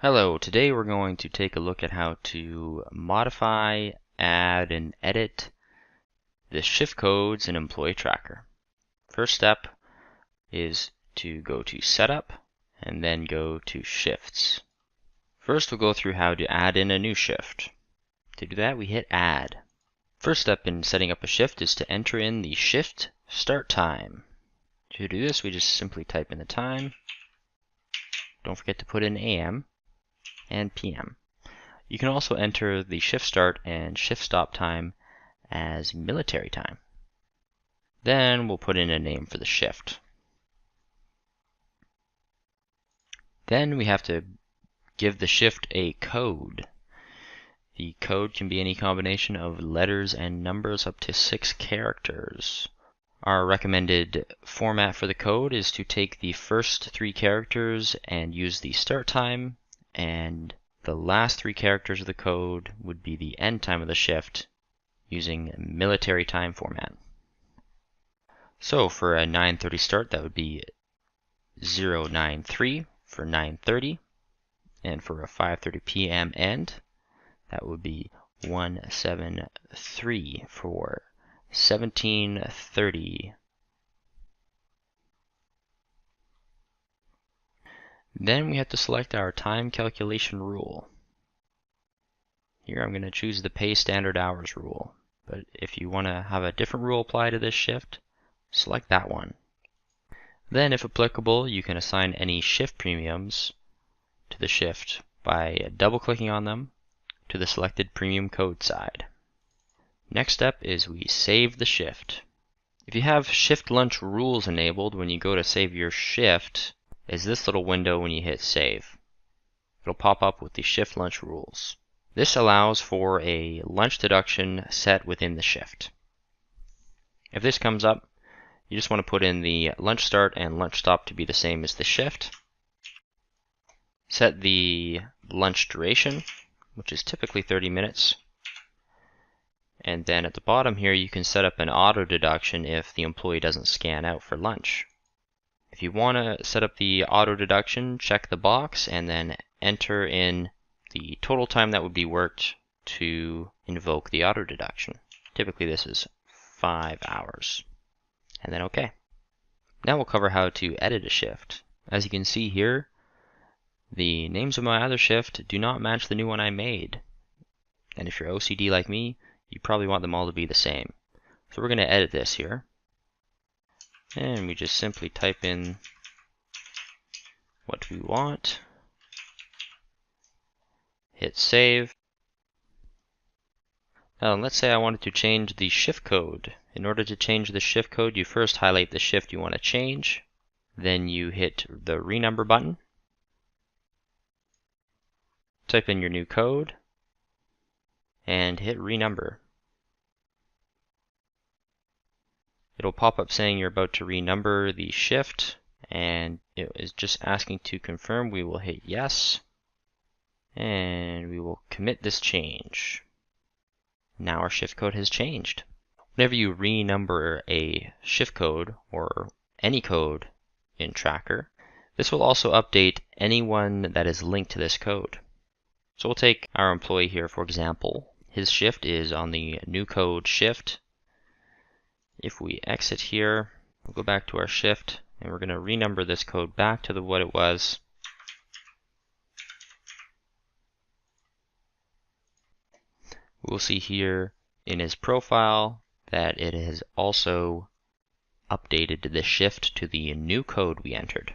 Hello, today we're going to take a look at how to modify, add, and edit the shift codes in Employee Tracker. First step is to go to Setup and then go to Shifts. First we'll go through how to add in a new shift. To do that we hit Add. First step in setting up a shift is to enter in the shift start time. To do this we just simply type in the time. Don't forget to put in AM and PM. You can also enter the shift start and shift stop time as military time. Then we'll put in a name for the shift. Then we have to give the shift a code. The code can be any combination of letters and numbers up to 6 characters. Our recommended format for the code is to take the first 3 characters and use the start time, and the last 3 characters of the code would be the end time of the shift using military time format. So for a 9:30 start, that would be 093 for 9:30, and for a 5:30 p.m. end, that would be 173 for 17:30. Then we have to select our time calculation rule. Here I'm going to choose the pay standard hours rule, but if you want to have a different rule apply to this shift, select that one. Then if applicable, you can assign any shift premiums to the shift by double-clicking on them to the selected premium code side. Next step is we save the shift. If you have shift lunch rules enabled, when you go to save your shift, is this little window when you hit save. It'll pop up with the shift lunch rules. This allows for a lunch deduction set within the shift. If this comes up, you just want to put in the lunch start and lunch stop to be the same as the shift. Set the lunch duration, which is typically 30 minutes. And then at the bottom here you can set up an auto deduction if the employee doesn't scan out for lunch. If you want to set up the auto deduction, check the box and then enter in the total time that would be worked to invoke the auto deduction. Typically this is 5 hours. And then OK. Now we'll cover how to edit a shift. As you can see here, the names of my other shift do not match the new one I made. And if you're OCD like me, you probably want them all to be the same. So we're going to edit this here. And we just simply type in what we want, hit save. Now let's say I wanted to change the shift code. In order to change the shift code, you first highlight the shift you want to change, then you hit the renumber button, type in your new code, and hit renumber. It'll pop up saying you're about to renumber the shift, and it is just asking to confirm. We will hit yes, and we will commit this change. Now our shift code has changed. Whenever you renumber a shift code or any code in Tracker, this will also update anyone that is linked to this code. So we'll take our employee here, for example. His shift is on the new code shift. If we exit here, we'll go back to our shift, and we're going to renumber this code back to what it was. We'll see here in his profile that it has also updated the shift to the new code we entered.